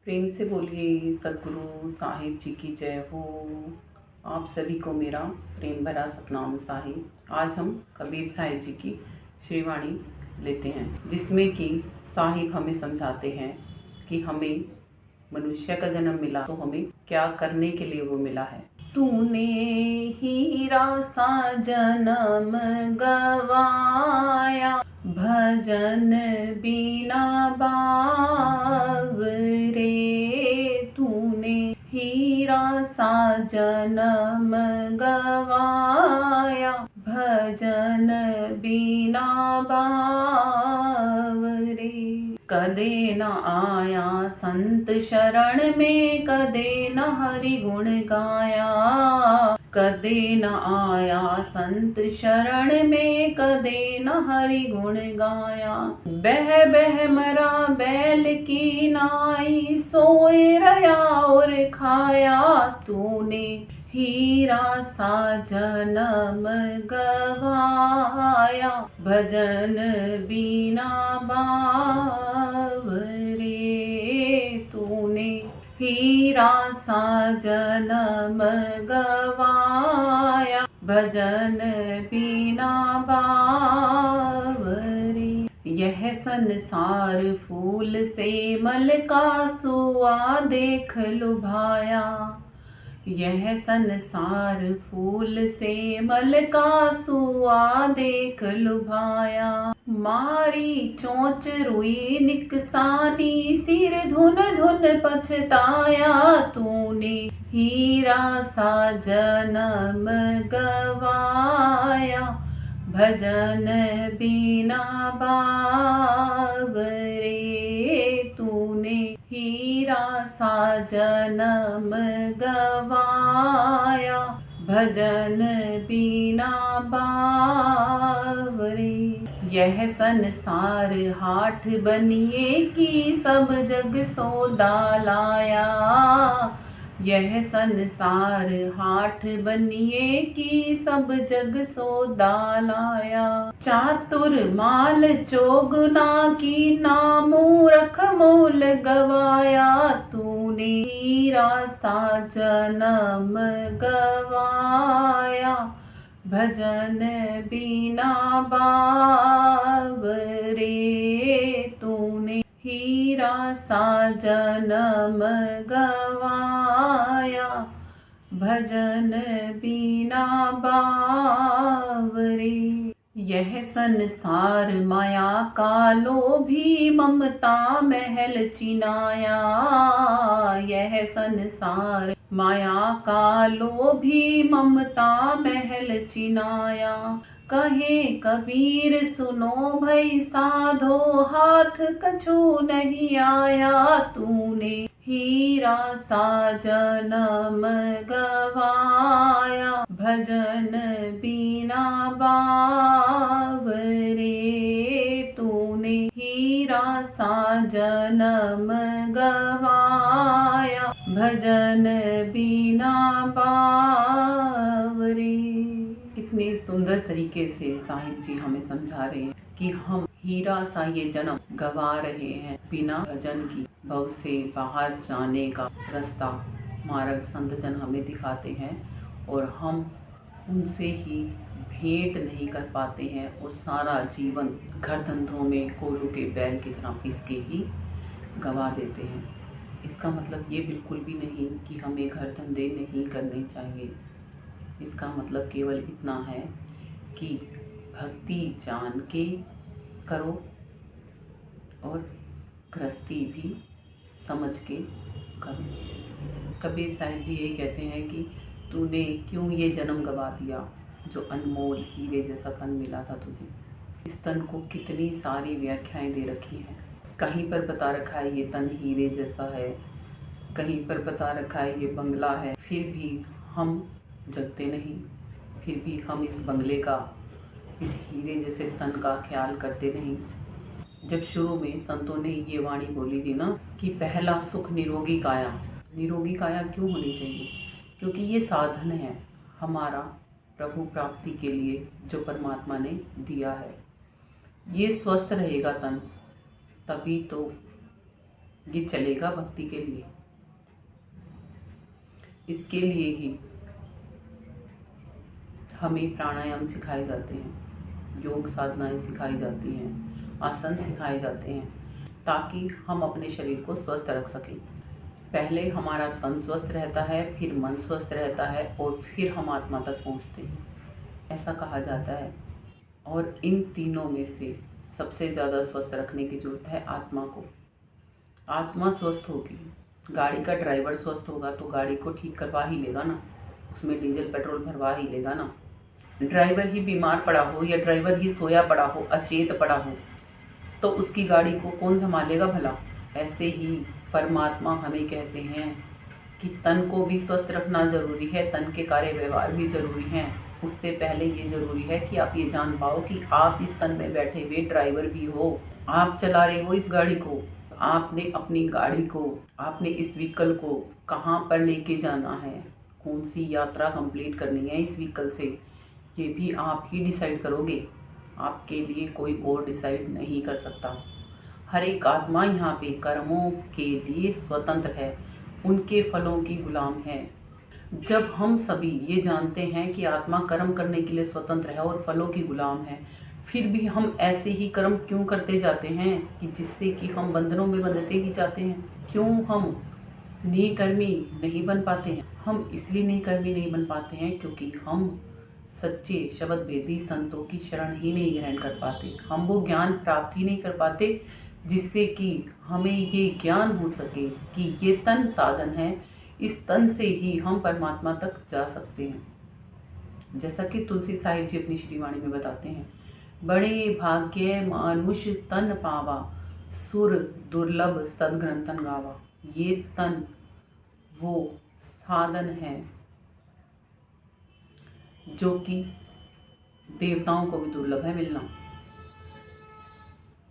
प्रेम से बोलिए सदगुरु साहिब जी की जय हो। आप सभी को मेरा प्रेम भरा सतनाम साहिब। आज हम कबीर साहिब जी की श्रीवाणी लेते हैं, जिसमें कि साहिब हमें समझाते हैं कि हमें मनुष्य का जन्म मिला तो हमें क्या करने के लिए वो मिला है। तूने हीरा सा जन्म गवाया, भजन बिना बावरे। तूने हीरा सा जन्म गवाया, भजन बिना बावरे। कदे न आया संत शरण में, कदे न हरि गुण गाया। कदे न आया संत शरण में, कदे न हरि गुण गाया। बह बह मरा बैल की नाई, सोए रया और खाया। तूने हीरा सा जन्म गवाया, भजन बिना बावरे। तूने हीरा सा जन्म गवाया, भजन बिना बावरे। यह संसार फूल से मल का सुआ देख लुभाया। यह संसार फूल से मल का सुआ देख लुभाया। मारी चोंच रुई निकसानी, सिर धुन धुन पछताया। तूने हीरा सा जन्म गवाया, भजन बिना बावरे। तूने हीरा सा जन्म गवाया, भजन बिना बावरे। यह संसार हाट बनिए की सब जग सौदा लाया। यह संसार हाट बनिए की सब जग सौदा लाया। चातुर माल चोगुना की ना मूरख मोल गवाया। तूने हीरा सा जन्म गवाया, भजन बिना बावरे। तूने हीरा सा जन्म गवाया, भजन बिना बावरे। यह संसार माया का लोभी ममता महल चिनाया। यह संसार माया का लोभी ममता महल चिनाया। कहे कबीर सुनो भई साधो, हाथ कछु नहीं आया। तूने हीरा सा जन्म गवाया, भजन बिना बावरे। तूने हीरा सा जन्म गवाया, भजन बिना बावरे। कितने सुंदर तरीके से साहिब जी हमें समझा रहे हैं कि हम हीरा सा ये जन्म गवा रहे हैं बिना भजन की। भव से बाहर जाने का रास्ता मार्ग संत जन हमें दिखाते हैं और हम उनसे ही भेंट नहीं कर पाते हैं और सारा जीवन घर धंधों में कोलू के बैल की तरह पिस के ही गवा देते हैं। इसका मतलब ये बिल्कुल भी नहीं कि हमें घर धंधे नहीं करने चाहिए। इसका मतलब केवल इतना है कि भक्ति जान के करो और गृहस्थी भी समझ के करो। कबीर साहिब जी यही कहते हैं कि तूने क्यों ये जन्म गवा दिया, जो अनमोल हीरे जैसा तन मिला था तुझे। इस तन को कितनी सारी व्याख्याएं दे रखी हैं। कहीं पर बता रखा है ये तन हीरे जैसा है, कहीं पर बता रखा है ये बंगला है। फिर भी हम जगते नहीं, फिर भी हम इस बंगले का, इस हीरे जैसे तन का ख्याल करते नहीं। जब शुरू में संतों ने ये वाणी बोली थी ना कि पहला सुख निरोगी काया। निरोगी काया क्यों होनी चाहिए? क्योंकि ये साधन है हमारा प्रभु प्राप्ति के लिए जो परमात्मा ने दिया है। ये स्वस्थ रहेगा तन, तभी तो ये चलेगा भक्ति के लिए। इसके लिए ही हमें प्राणायाम सिखाए जाते हैं, योग साधनाएं सिखाई जाती हैं, आसन सिखाए जाते हैं, ताकि हम अपने शरीर को स्वस्थ रख सकें। पहले हमारा तन स्वस्थ रहता है, फिर मन स्वस्थ रहता है और फिर हम आत्मा तक पहुंचते हैं, ऐसा कहा जाता है। और इन तीनों में से सबसे ज़्यादा स्वस्थ रखने की जरूरत है आत्मा को। आत्मा स्वस्थ होगी, गाड़ी का ड्राइवर स्वस्थ होगा तो गाड़ी को ठीक करवा ही लेगा ना, उसमें डीजल पेट्रोल भरवा ही लेगा ना। ड्राइवर ही बीमार पड़ा हो या ड्राइवर ही सोया पड़ा हो, अचेत पड़ा हो, तो उसकी गाड़ी को कौन संभालेगा भला। ऐसे ही परमात्मा हमें कहते हैं कि तन को भी स्वस्थ रखना जरूरी है, तन के कार्य व्यवहार भी जरूरी हैं। उससे पहले ये जरूरी है कि आप ये जान पाओ कि आप इस तन में बैठे हुए ड्राइवर भी हो, आप चला रहे हो इस गाड़ी को। आपने अपनी गाड़ी को, आपने इस व्हीकल को कहाँ पर लेके जाना है, कौन सी यात्रा कंप्लीट करनी है इस व्हीकल से, ये भी आप ही डिसाइड करोगे। आपके लिए कोई और डिसाइड नहीं कर सकता। हर एक आत्मा यहाँ पे कर्मों के लिए स्वतंत्र है, उनके फलों की गुलाम है। जब हम सभी ये जानते हैं कि आत्मा कर्म करने के लिए स्वतंत्र है और फलों की गुलाम है, फिर भी हम ऐसे ही कर्म क्यों करते जाते हैं कि जिससे कि हम बंधनों में बंधते ही जाते हैं। क्यों हम निकर्मी नहीं बन पाते हैं? हम इसलिए निकर्मी नहीं बन पाते हैं क्योंकि हम सच्चे शब्द भेदी संतों की शरण ही नहीं ग्रहण कर पाते। हम वो ज्ञान प्राप्त ही नहीं कर पाते जिससे कि हमें ये ज्ञान हो सके कि ये तन साधन है, इस तन से ही हम परमात्मा तक जा सकते हैं। जैसा कि तुलसी साहिब जी अपनी श्रीवाणी में बताते हैं, बड़े भाग्य मानुष तन पावा, सुर दुर्लभ सदग्रंथन गावा। ये तन वो साधन है जो कि देवताओं को भी दुर्लभ है मिलना।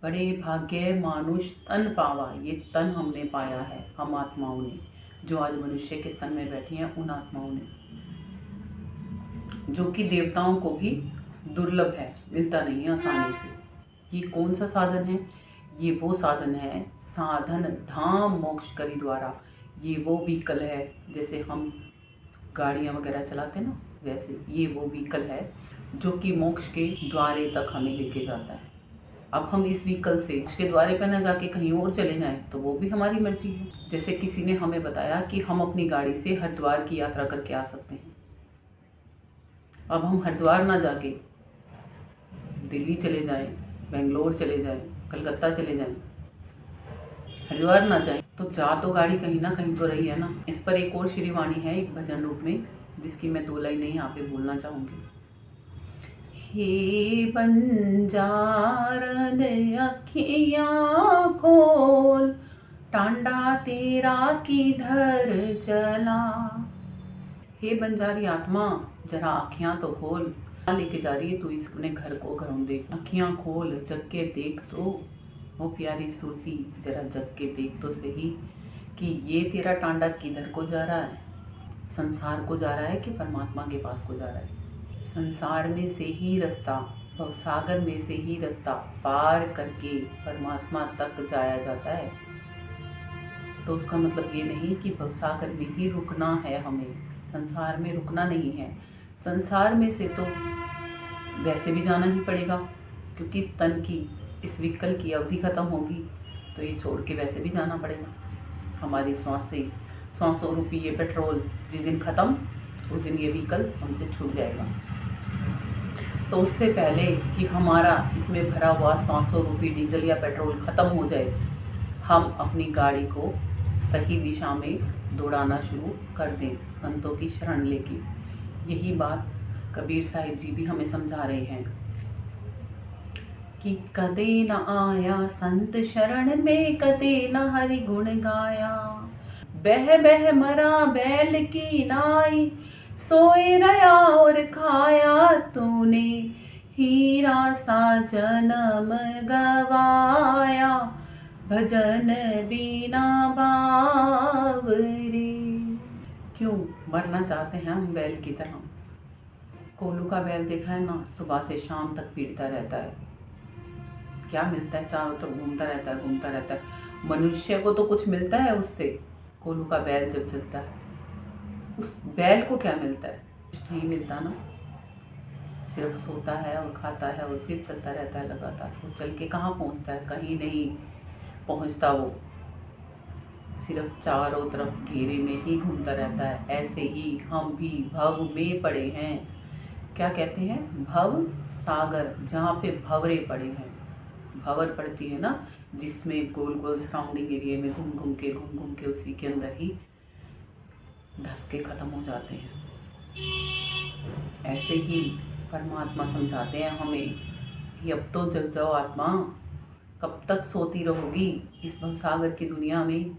बड़े भाग्य मानुष तन पावा, ये तन हमने पाया है, हम आत्माओं ने, जो आज मनुष्य के तन में बैठी हैं उन आत्माओं ने, जो कि देवताओं को भी दुर्लभ है, मिलता नहीं है आसानी से। ये कौन सा साधन है? ये वो साधन है साधन धाम मोक्ष करी द्वारा। ये वो व्हीकल है, जैसे हम गाड़ियाँ वगैरह चलाते हैं ना, वैसे ये वो व्हीकल है जो कि मोक्ष के द्वारे तक हमें लेके जाता है। अब हम इस व्हीकल से उसके द्वारे पर न जाके कहीं और चले जाएं तो वो भी हमारी मर्जी है। जैसे किसी ने हमें बताया कि हम अपनी गाड़ी से हरिद्वार की यात्रा करके आ सकते हैं। अब हम हरिद्वार ना जाके दिल्ली चले जाएं, बेंगलोर चले जाएं, कलकत्ता चले जाएं, हरिद्वार ना जाएं तो जा तो गाड़ी कहीं ना कहीं तो रही है ना। इस पर एक और श्रीवाणी है एक भजन रूप में, जिसकी मैं 2 लाइनें यहाँ पे बोलना चाहूँगी। हे बंजारन अखियाँ खोल, टांडा तेरा किधर चला। हे बंजारी आत्मा, जरा आँखियाँ तो खोल, लेके जा रही है तू इस अपने घर को घरों देख। आँखियाँ खोल, जग के देख तो, वो प्यारी सूरती जरा जग के देख तो सही कि ये तेरा टांडा किधर को जा रहा है, संसार को जा रहा है कि परमात्मा के पास को जा रहा है। संसार में से ही रास्ता, भवसागर में से ही रास्ता पार करके परमात्मा तक जाया जाता है। तो उसका मतलब ये नहीं कि भवसागर में ही रुकना है हमें, संसार में रुकना नहीं है। संसार में से तो वैसे भी जाना ही पड़ेगा, क्योंकि इस तन की, इस व्हीकल की अवधि खत्म होगी तो ये छोड़ के वैसे भी जाना पड़ेगा। हमारी श्वासों रूपी ये पेट्रोल जिस दिन ख़त्म, उस दिन ये व्हीकल हमसे छूट जाएगा। तो उससे पहले कि हमारा इसमें भरा हुआ श्वासों रूपी डीजल या पेट्रोल ख़त्म हो जाए, हम अपनी गाड़ी को सही दिशा में दौड़ाना शुरू कर दें, संतों की शरण लेके। यही बात कबीर साहिब जी भी हमें समझा रहे हैं कि कदे न आया संत शरण में, कदे न हरि गुण गाया। बह बह मरा बैल की नाई, सोए रया और खाया तूने, हीरा सा जन्म गवाया, भजन बिना बावरे। क्यों मरना चाहते हैं हम बैल की तरह? कोल्हू का बैल देखा है ना, सुबह से शाम तक पीटता रहता है, क्या मिलता है? चारों तरफ घूमता रहता है, मनुष्य को तो कुछ मिलता है उससे, कोलू का बैल जब चलता है उस बैल को क्या मिलता है? कुछ नहीं मिलता ना, सिर्फ सोता है और खाता है और फिर चलता रहता है लगातार। वो चल के कहाँ पहुँचता है? कहीं नहीं पहुँचता, वो सिर्फ चारों तरफ घेरे में ही घूमता रहता है। ऐसे ही हम भी भव में पड़े हैं। क्या कहते हैं? भव सागर, जहाँ पे भंवरे पड़े हैं। भंवर पड़ती है ना, जिसमें गोल गोल सराउंडिंग एरिया में घूम घूम के उसी के अंदर ही धस के खत्म हो जाते हैं। ऐसे ही परमात्मा समझाते हैं हमें कि अब तो जग जाओ आत्मा, कब तक सोती रहोगी इस भवसागर की दुनिया में?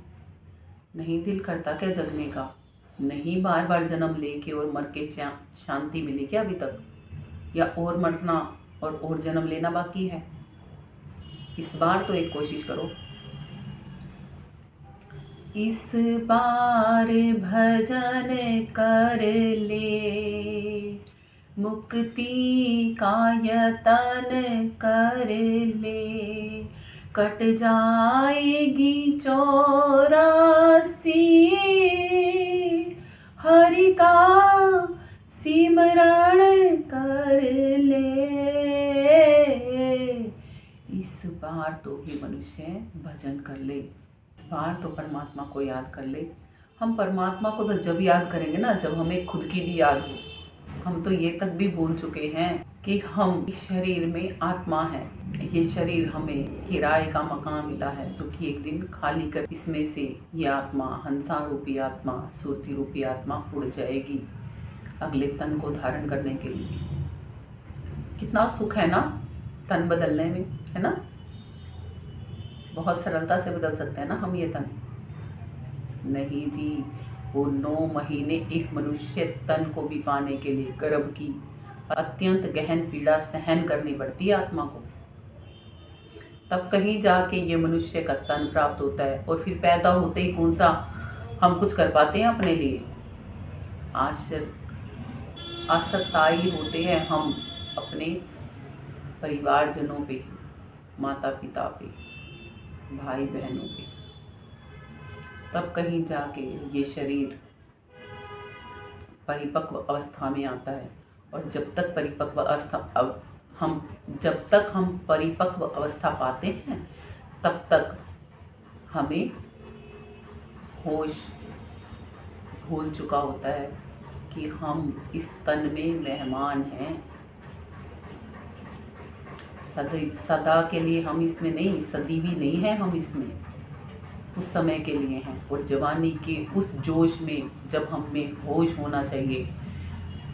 नहीं दिल करता क्या जगने का? नहीं बार बार जन्म लेके और मर के शांति मिली क्या अभी तक? या और मरना और जन्म लेना बाकी है? इस बार तो एक कोशिश करो। इस बार भजन कर ले, मुक्ति का यतन कर ले, कट जाएगी 84। हरि का सिमरण कर ले। इस बार तो ही मनुष्य भजन कर ले, इस बार तो परमात्मा को याद कर ले। हम परमात्मा को तो जब याद करेंगे ना, जब हमें खुद की भी याद हो। हम तो ये तक भी भूल चुके हैं कि हम इस शरीर में आत्मा है। ये शरीर हमें किराए का मकान मिला है, तो कि एक दिन खाली कर इसमें से ये आत्मा, हंसा रूपी आत्मा, सुरती रूपी आत्मा उड़ जाएगी अगले तन को धारण करने के लिए। कितना सुख है ना तन बदलने में, है ना? बहुत सरलता से बदल सकते हैं ना हम ये तन। नहीं जी, वो 9 महीने एक मनुष्य तन को भी पाने के लिए गर्भ की अत्यंत गहन पीड़ा सहन करनी पड़ती है आत्मा को। तब कहीं जाके ये मनुष्य का तन प्राप्त होता है, और फिर पैदा होते ही कौन सा हम कुछ कर पाते हैं अपने लिए? आसक्ताई होते हैं हम अपने परिवारजनों पे, माता पिता पे, भाई बहनों पे। तब कहीं जाके ये शरीर परिपक्व अवस्था में आता है, और जब तक हम परिपक्व अवस्था पाते हैं, तब तक हमें होश भूल चुका होता है कि हम इस तन में मेहमान हैं। सदा के लिए हम इसमें नहीं, सदी भी नहीं है हम इसमें, उस समय के लिए हैं। और जवानी के उस जोश में जब हम में होश होना चाहिए,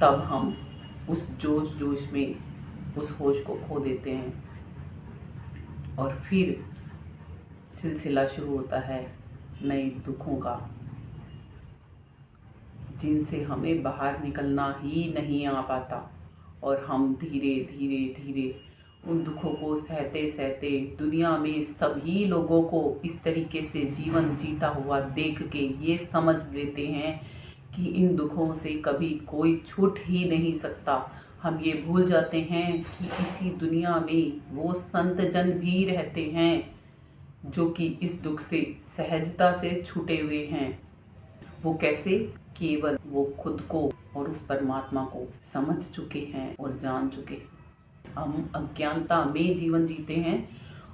तब हम उस जोश में उस होश को खो देते हैं, और फिर सिलसिला शुरू होता है नए दुखों का, जिनसे हमें बाहर निकलना ही नहीं आ पाता। और हम धीरे धीरे उन दुखों को सहते सहते दुनिया में सभी लोगों को इस तरीके से जीवन जीता हुआ देख के ये समझ लेते हैं कि इन दुखों से कभी कोई छूट ही नहीं सकता। हम ये भूल जाते हैं कि इसी दुनिया में वो संत जन भी रहते हैं जो कि इस दुख से सहजता से छूटे हुए हैं। वो कैसे? केवल वो खुद को और उस परमात्मा को समझ चुके हैं और जान चुके हैं। हम अज्ञानता में जीवन जीते हैं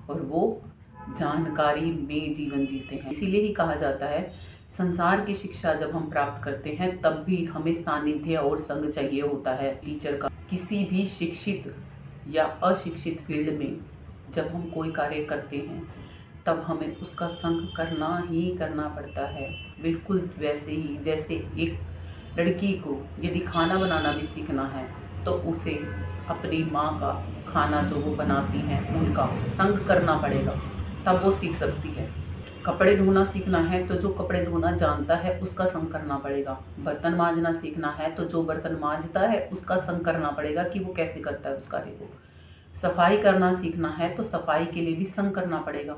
और वो जानकारी में जीवन जीते हैं। इसीलिए ही कहा जाता है, संसार की शिक्षा जब हम प्राप्त करते हैं तब भी हमें सानिध्य और संग चाहिए होता है टीचर का। किसी भी शिक्षित या अशिक्षित फील्ड में जब हम कोई कार्य करते हैं तब हमें उसका संग करना ही करना पड़ता है। बिल्कुल वैसे ही जैसे एक लड़की को यदि खाना बनाना भी सीखना है तो उसे अपनी माँ का खाना जो वो बनाती हैं उनका संग करना पड़ेगा, तब वो सीख सकती है। कपड़े धोना सीखना है तो जो कपड़े धोना जानता है उसका संग करना पड़ेगा। बर्तन मांजना सीखना है तो जो बर्तन मांजता है उसका संग करना पड़ेगा कि वो कैसे करता है उस कार्य को। सफाई करना सीखना है तो सफाई के लिए भी संग करना पड़ेगा।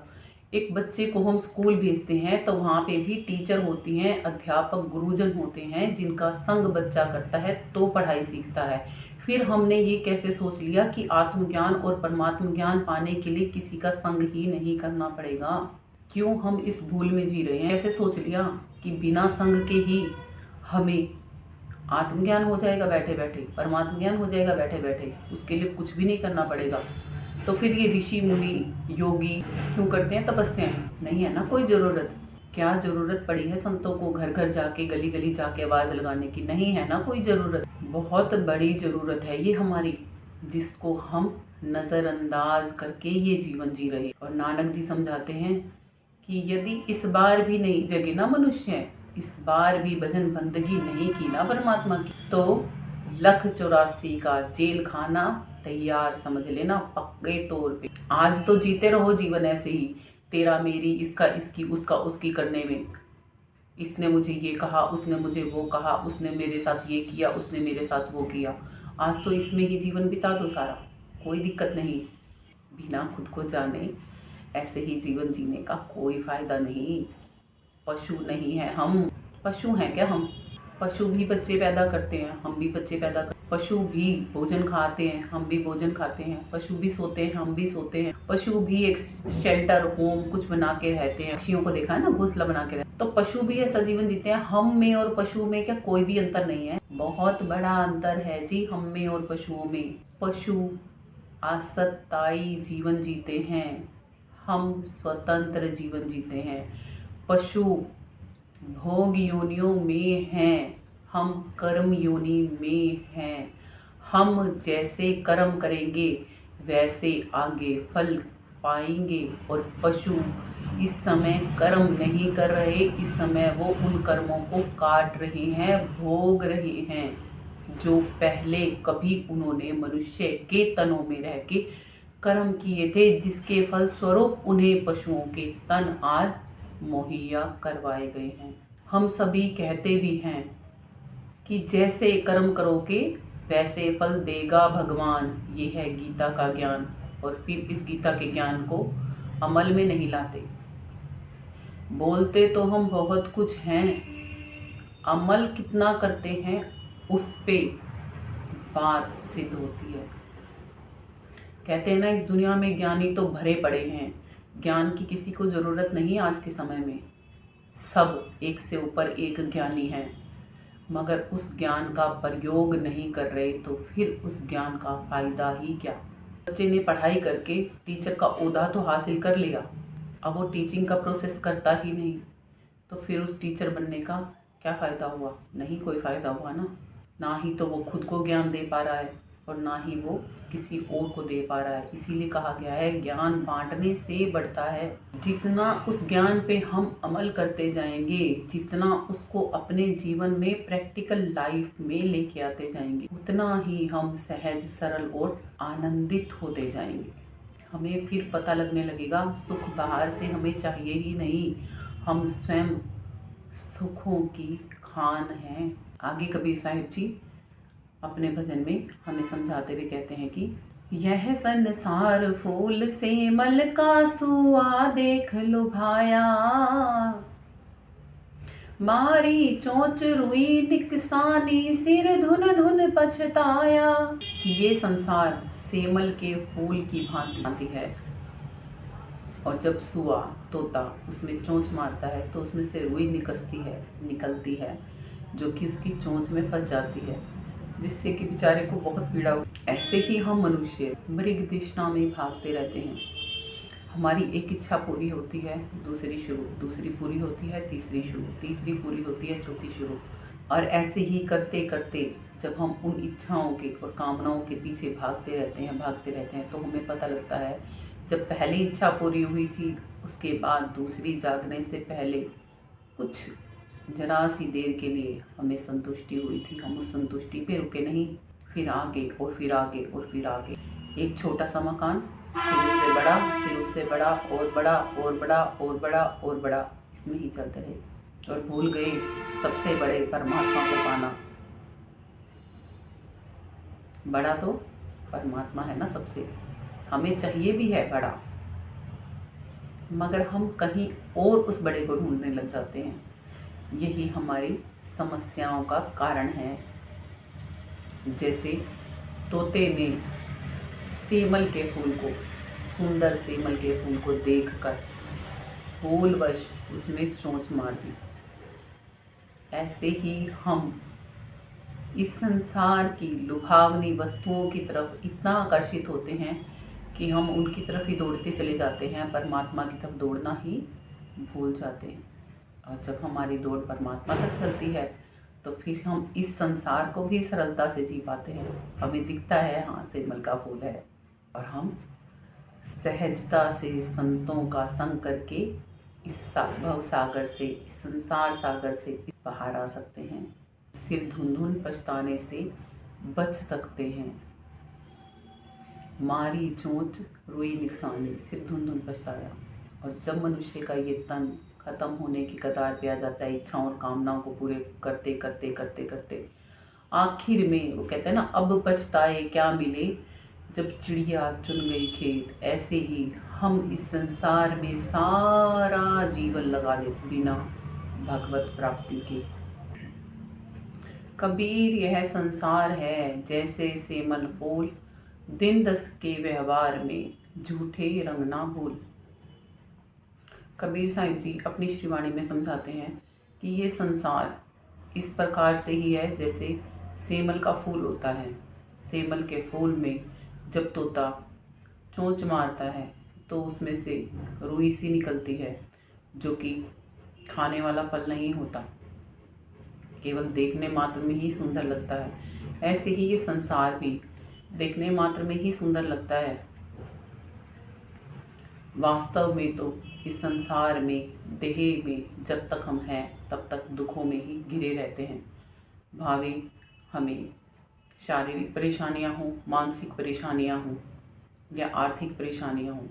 एक बच्चे को हम स्कूल भेजते हैं तो वहाँ पे भी टीचर होती हैं, अध्यापक गुरुजन होते हैं जिनका संग बच्चा करता है तो पढ़ाई सीखता है। फिर हमने ये कैसे सोच लिया कि आत्मज्ञान और परमात्म ज्ञान पाने के लिए किसी का संग ही नहीं करना पड़ेगा। क्यों हम इस भूल में जी रहे हैं? ऐसे सोच लिया कि बिना संग के ही हमें आत्मज्ञान हो जाएगा बैठे बैठे, परमात्म ज्ञान हो जाएगा बैठे बैठे, उसके लिए कुछ भी नहीं करना पड़ेगा। तो फिर ये ऋषि मुनि योगी क्यों करते हैं तपस्याएं? नहीं है ना कोई ज़रूरत। क्या ज़रूरत पड़ी है संतों को घर घर जाके, गली गली जाके आवाज़ लगाने की? नहीं है ना कोई ज़रूरत। बहुत बड़ी ज़रूरत है ये हमारी, जिसको हम नज़रअंदाज करके ये जीवन जी रहे। और नानक जी समझाते हैं कि यदि इस बार भी नहीं जगे ना मनुष्य, इस बार भी भजन बंदगी नहीं की ना परमात्मा की, तो 1,84 का जेल खाना तैयार समझ लेना पक्के तौर पे। आज तो जीते रहो जीवन ऐसे ही, तेरा मेरी, इसका इसकी, उसका उसकी करने में। इसने मुझे ये कहा, उसने मुझे वो कहा, उसने मेरे साथ ये किया, उसने मेरे साथ वो किया। आज तो इसमें ही जीवन बिता दो सारा, कोई दिक्कत नहीं। बिना खुद को जाने ऐसे ही जीवन जीने का कोई फायदा नहीं। पशु नहीं है हम। पशु हैं क्या हम? पशु भी बच्चे पैदा करते हैं, हम भी बच्चे पैदा करते हैं। पशु भी भोजन खाते हैं, हम भी भोजन खाते हैं। पशु भी सोते हैं, हम भी सोते हैं। पशु भी एक शेल्टर, होम कुछ बना के रहते हैं। पक्षियों को देखा है ना, घोंसला बना के रहते हैं। तो पशु भी ऐसा जीवन जीते हैं। हम में और पशु में क्या कोई भी अंतर नहीं है? बहुत बड़ा अंतर है जी हम में और पशुओं में। पशु आसक्ताई जीवन जीते हैं, हम स्वतंत्र जीवन जीते हैं। पशु भोग योनियों में हैं, हम कर्म योनि में हैं। हम जैसे कर्म करेंगे वैसे आगे फल पाएंगे। और पशु इस समय कर्म नहीं कर रहे, इस समय वो उन कर्मों को काट रहे हैं, भोग रहे हैं, जो पहले कभी उन्होंने मनुष्य के तनों में रह के कर्म किए थे, जिसके फल स्वरूप उन्हें पशुओं के तन आज मुहैया करवाए गए हैं। हम सभी कहते भी हैं कि जैसे कर्म करोगे वैसे फल देगा भगवान, ये है गीता का ज्ञान। और फिर इस गीता के ज्ञान को अमल में नहीं लाते। बोलते तो हम बहुत कुछ हैं, अमल कितना करते हैं उस पे बात सिद्ध होती है। कहते हैं ना, इस दुनिया में ज्ञानी तो भरे पड़े हैं। ज्ञान की किसी को ज़रूरत नहीं आज के समय में। सब एक से ऊपर एक ज्ञानी हैं, मगर उस ज्ञान का प्रयोग नहीं कर रहे, तो फिर उस ज्ञान का फायदा ही क्या? बच्चे ने पढ़ाई करके टीचर का ओहदा तो हासिल कर लिया, अब वो टीचिंग का प्रोसेस करता ही नहीं, तो फिर उस टीचर बनने का क्या फ़ायदा हुआ? नहीं कोई फ़ायदा हुआ ना ही तो वो खुद को ज्ञान दे पा रहा है और ना ही वो किसी और को दे पा रहा है। इसीलिए कहा गया है ज्ञान बांटने से बढ़ता है। जितना उस ज्ञान पे हम अमल करते जाएंगे, जितना उसको अपने जीवन में प्रैक्टिकल लाइफ में लेके आते जाएंगे, उतना ही हम सहज, सरल और आनंदित होते जाएंगे। हमें फिर पता लगने लगेगा सुख बाहर से हमें चाहिए ही नहीं, हम स्वयं सुखों की खान हैं। आगे कबीर साहिब जी अपने भजन में हमें समझाते हुए कहते हैं कि यह संसार फूल से मल का सुआ देख लुभाया, मारी चोंच रुई निकसानी सिर धुन धुन पछताया। ये संसार सेमल के फूल की भांति है, और जब सुआ तोता उसमें चोंच मारता है तो उसमें से रुई निकलती है, जो कि उसकी चोंच में फंस जाती है, जिससे कि बेचारे को बहुत पीड़ा हो। ऐसे ही हम मनुष्य मृग तृष्णा में भागते रहते हैं। हमारी एक इच्छा पूरी होती है, दूसरी शुरू, दूसरी पूरी होती है, तीसरी शुरू, तीसरी पूरी होती है, चौथी शुरू। और ऐसे ही करते करते जब हम उन इच्छाओं के और कामनाओं के पीछे भागते रहते हैं तो हमें पता लगता है जब पहली इच्छा पूरी हुई थी, उसके बाद दूसरी जागने से पहले कुछ जरा सी देर के लिए हमें संतुष्टि हुई थी। हम उस संतुष्टि पे रुके नहीं, फिर आगे और फिर आगे और फिर आगे। एक छोटा सा मकान, फिर उससे बड़ा, फिर उससे बड़ा और बड़ा और बड़ा और बड़ा और बड़ा, इसमें ही चलते रहे और भूल गए सबसे बड़े परमात्मा को पाना। बड़ा तो परमात्मा है ना सबसे, हमें चाहिए भी है बड़ा, मगर हम कहीं और उस बड़े को ढूंढने लग जाते हैं। यही हमारी समस्याओं का कारण है। जैसे तोते ने सेमल के फूल को, सुंदर सेमल के फूल को देखकर भूलवश उसमें चोंच मार दी। ऐसे ही हम इस संसार की लुभावनी वस्तुओं की तरफ इतना आकर्षित होते हैं कि हम उनकी तरफ ही दौड़ते चले जाते हैं, परमात्मा की तरफ दौड़ना ही भूल जाते हैं। और जब हमारी दौड़ परमात्मा तक चलती है तो फिर हम इस संसार को भी सरलता से जी पाते हैं। हमें दिखता है हाँ सेमल का फूल है, और हम सहजता से संतों का संग करके इस भव सागर से, इस संसार सागर से बाहर आ सकते हैं। सिर धुन पछताने से बच सकते हैं। मारी चोंच रोई निकसानी, सिर धुन पछताया। और जब मनुष्य का ये तन खत्म होने की कगार पे आ जाता है, इच्छाओं और कामनाओं को पूरे करते करते करते करते आखिर में वो कहते हैं ना, अब पछताए क्या मिले जब चिड़िया चुन गई खेत। ऐसे ही हम इस संसार में सारा जीवन लगा देते बिना भगवत प्राप्ति के। कबीर यह संसार है जैसे सेमल फूल, दिन दस के व्यवहार में झूठे रंग ना भूल। कबीर साहिब जी अपनी श्रीवाणी में समझाते हैं कि ये संसार इस प्रकार से ही है जैसे सेमल का फूल होता है। सेमल के फूल में जब तोता चोंच मारता है तो उसमें से रुई सी निकलती है, जो कि खाने वाला फल नहीं होता, केवल देखने मात्र में ही सुंदर लगता है। ऐसे ही ये संसार भी देखने मात्र में ही सुंदर लगता है, वास्तव में तो इस संसार में, देह में जब तक हम हैं तब तक दुखों में ही घिरे रहते हैं। भावे हमें शारीरिक परेशानियां हों, मानसिक परेशानियां हों या आर्थिक परेशानियां हों,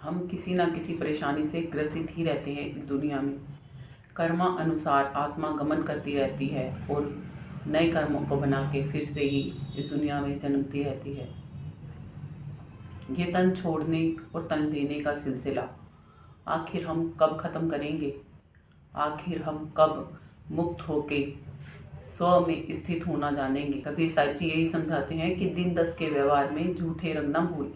हम किसी ना किसी परेशानी से ग्रसित ही रहते हैं इस दुनिया में। कर्मा अनुसार आत्मा गमन करती रहती है और नए कर्मों को बना के फिर से ही इस दुनिया में जन्मती रहती है। ये तन छोड़ने और तन लेने का सिलसिला आखिर हम कब ख़त्म करेंगे? आखिर हम कब मुक्त होके स्व में स्थित होना जानेंगे? कबीर साहिब जी यही समझाते हैं कि दिन दस के व्यवहार में झूठे रंग न भूल,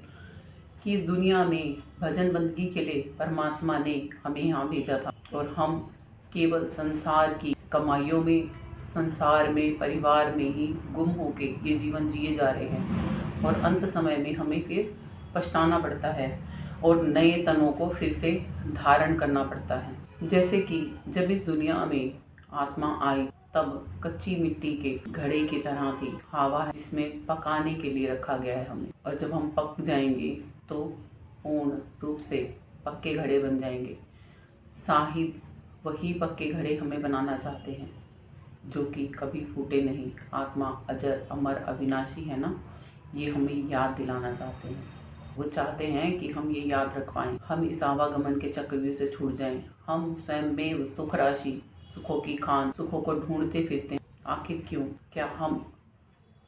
कि इस दुनिया में भजन बंदगी के लिए परमात्मा ने हमें यहाँ भेजा था और हम केवल संसार की कमाइयों में, संसार में, परिवार में ही गुम होके ये जीवन जिए जा रहे हैं और अंत समय में हमें फिर पछताना पड़ता है और नए तनों को फिर से धारण करना पड़ता है। जैसे कि जब इस दुनिया में आत्मा आई तब कच्ची मिट्टी के घड़े की तरह थी, हवा जिसमें पकाने के लिए रखा गया है हमें, और जब हम पक जाएंगे तो पूर्ण रूप से पक्के घड़े बन जाएंगे। साहिब वही पक्के घड़े हमें बनाना चाहते हैं जो कि कभी फूटे नहीं। आत्मा अजर अमर अविनाशी है ना, ये हमें याद दिलाना चाहते हैं। वो चाहते हैं कि हम ये याद रख पाएं, हम इस आवागमन के चक्रव्यूह से छूट जाएं। हम स्वयं में सुख राशि, सुखों की खान, सुखों को ढूंढते फिरते हैं। आखिर क्यों? क्या हम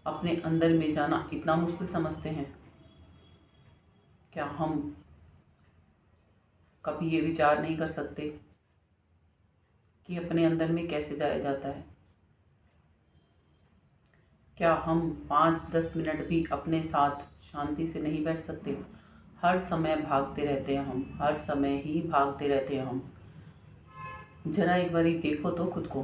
अपने अंदर में जाना इतना मुश्किल समझते हैं? क्या हम कभी ये विचार नहीं कर सकते कि अपने अंदर में कैसे जाया जाता है? क्या हम 5-10 मिनट भी अपने साथ शांति से नहीं बैठ सकते? हर समय भागते रहते हैं हम, हर समय ही भागते रहते हैं हम। जरा एक बारी देखो तो खुद को,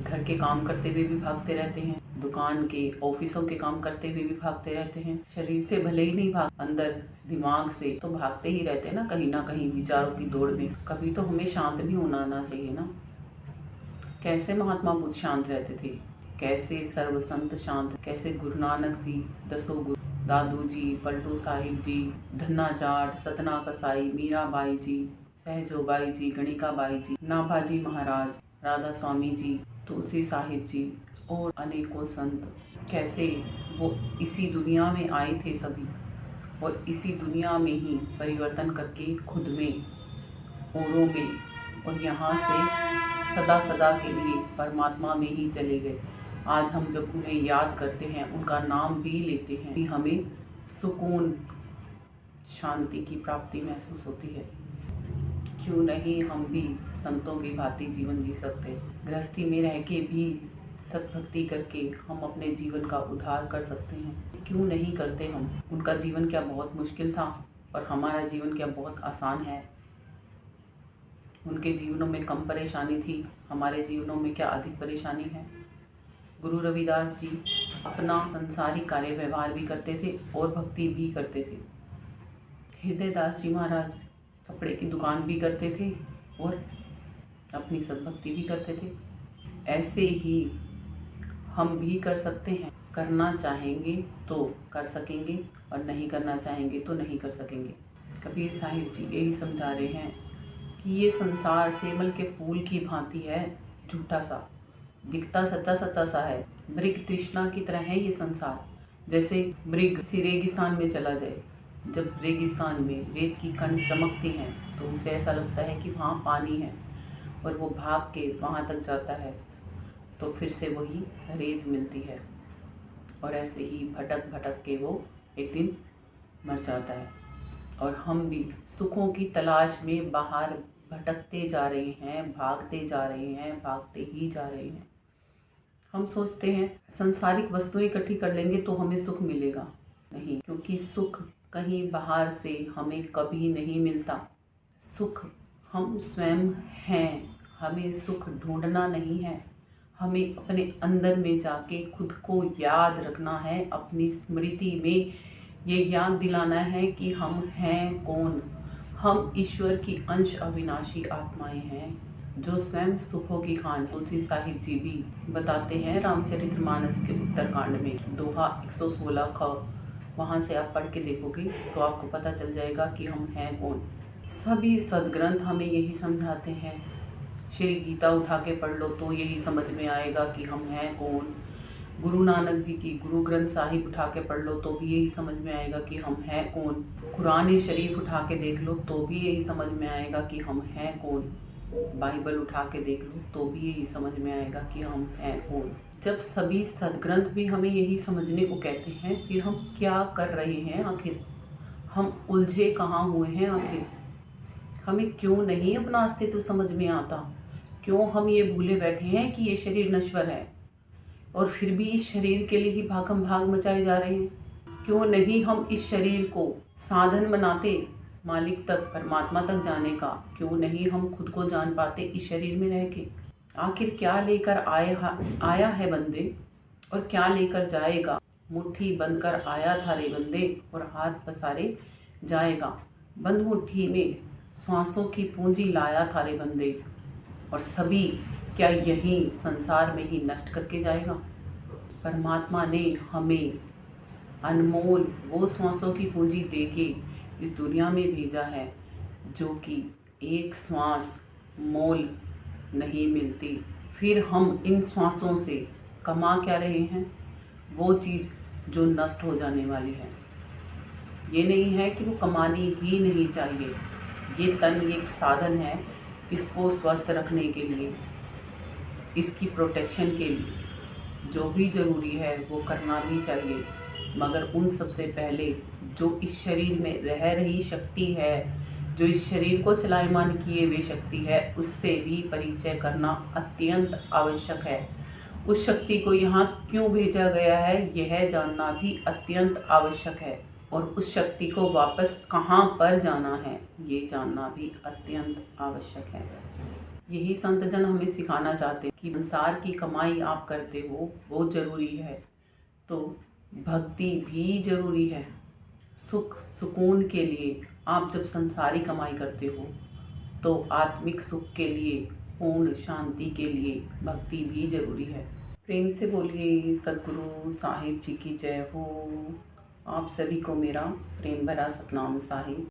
घर के काम करते हुए भी भागते रहते हैं, दुकान के, ऑफिसों के काम करते हुए भी भागते रहते हैं। शरीर से भले ही नहीं भाग, अंदर दिमाग से तो भागते ही रहते हैं ना कहीं विचारों की दौड़ में। कभी तो हमें शांत भी होना आना चाहिए ना। कैसे महात्मा बुद्ध शांत रहते थे, कैसे सर्व संत शांत, कैसे गुरु नानक जी, दसों गुरु, दादू जी, पलटू साहिब जी, धन्ना जाट, सतना कसाई, मीराबाई जी, सहजोबाई जी, गणिका बाई जी, नाभाजी महाराज, राधा स्वामी जी, तुलसी साहिब जी और अनेकों संत, कैसे वो इसी दुनिया में आए थे सभी और इसी दुनिया में ही परिवर्तन करके खुद में, औरों में और यहाँ से सदा सदा के लिए परमात्मा में ही चले गए। आज हम जब उन्हें याद करते हैं, उनका नाम भी लेते हैं, कि हमें सुकून, शांति की प्राप्ति महसूस होती है। क्यों नहीं हम भी संतों की भांति जीवन जी सकते? गृहस्थी में रह के भी सत्भक्ति करके हम अपने जीवन का उद्धार कर सकते हैं। क्यों नहीं करते हम? उनका जीवन क्या बहुत मुश्किल था? और हमारा जीवन क्या बहुत आसान है? उनके जीवनों में कम परेशानी थी, हमारे जीवनों में क्या अधिक परेशानी है? गुरु रविदास जी अपना संसारिक कार्य व्यवहार भी करते थे और भक्ति भी करते थे। हृदयदास जी महाराज कपड़े की दुकान भी करते थे और अपनी सद्भक्ति भी करते थे। ऐसे ही हम भी कर सकते हैं। करना चाहेंगे तो कर सकेंगे और नहीं करना चाहेंगे तो नहीं कर सकेंगे। कबीर साहिब जी यही समझा रहे हैं कि ये संसार सेमल के फूल की भांति है, झूठा सा दिखता सच्चा सच्चा सा है। मृग तृष्णा की तरह है ये संसार। जैसे मृग किसी रेगिस्तान में चला जाए, जब रेगिस्तान में रेत की कण चमकती हैं तो उसे ऐसा लगता है कि वहाँ पानी है और वो भाग के वहाँ तक जाता है तो फिर से वही रेत मिलती है और ऐसे ही भटक भटक के वो एक दिन मर जाता है। और हम भी सुखों की तलाश में बाहर भटकते जा रहे हैं, भागते जा रहे हैं, भागते ही जा रहे हैं। हम सोचते हैं सांसारिक वस्तुएं इकट्ठी कर लेंगे तो हमें सुख मिलेगा। नहीं, क्योंकि सुख कहीं बाहर से हमें कभी नहीं मिलता। सुख हम स्वयं हैं, हमें सुख ढूंढना नहीं है। हमें अपने अंदर में जाके खुद को याद रखना है, अपनी स्मृति में ये याद दिलाना है कि हम हैं कौन। हम ईश्वर की अंश अविनाशी आत्माएं हैं जो स्वयं सुखों की खान है। तुलसी साहिब जी भी बताते हैं रामचरितमानस के उत्तरकांड में दोहा 116 ख, वहाँ से आप पढ़ के देखोगे तो आपको पता चल जाएगा कि हम हैं कौन। सभी सदग्रंथ हमें यही समझाते हैं। श्री गीता उठा के पढ़ लो तो यही समझ में आएगा कि हम हैं कौन। गुरु नानक जी की गुरु ग्रंथ साहिब उठा के पढ़ लो तो भी यही समझ में आएगा कि हम हैं कौन। कुरान शरीफ उठा के देख लो तो भी यही समझ में आएगा कि हम हैं कौन। बाइबल उठा के देख लो तो भी यही समझ में आएगा कि हम हैं कौन। जब सभी सदग्रंथ भी हमें यही समझने को कहते हैं, फिर हम क्या कर रहे हैं आखिर? हम उलझे कहाँ हुए हैं आखिर? हमें क्यों नहीं अपना अस्तित्व समझ में आता? क्यों हम ये भूले बैठे हैं कि ये शरीर नश्वर है और फिर भी इस शरीर के लिए ही भागम भाग मचाए जा रहे हैं? क्यों नहीं हम इस शरीर को साधन बनाते मालिक तक, परमात्मा तक जाने का? क्यों नहीं हम खुद को जान पाते इस शरीर में रह के? आखिर क्या लेकर आया है बंदे और क्या लेकर जाएगा? मुट्ठी बंद कर आया था रे बंदे और हाथ पसारे जाएगा। बंद मुट्ठी में श्वासों की पूंजी लाया था रे बंदे और सभी क्या यही संसार में ही नष्ट करके जाएगा? परमात्मा ने हमें अनमोल वो श्वासों की पूंजी देके इस दुनिया में भेजा है जो कि एक श्वास मोल नहीं मिलती। फिर हम इन श्वासों से कमा क्या रहे हैं? वो चीज़ जो नष्ट हो जाने वाली है। ये नहीं है कि वो कमानी ही नहीं चाहिए। ये तन एक साधन है इसको स्वस्थ रखने के लिए, इसकी प्रोटेक्शन के लिए जो भी ज़रूरी है वो करना भी चाहिए। मगर उन सबसे पहले जो इस शरीर में रह रही शक्ति है, जो इस शरीर को चलायमान किए हुए शक्ति है, उससे भी परिचय करना अत्यंत आवश्यक है। उस शक्ति को यहाँ क्यों भेजा गया है यह जानना भी अत्यंत आवश्यक है और उस शक्ति को वापस कहाँ पर जाना है ये जानना भी अत्यंत आवश्यक है। यही संत जन हमें सिखाना चाहते हैं कि संसार की कमाई आप करते हो वो जरूरी है तो भक्ति भी जरूरी है। सुख सुकून के लिए आप जब संसारी कमाई करते हो तो आत्मिक सुख के लिए, पूर्ण शांति के लिए भक्ति भी जरूरी है। प्रेम से बोलिए सद्गुरु साहिब जी की जय हो। आप सभी को मेरा प्रेम भरा सतनाम साहिब।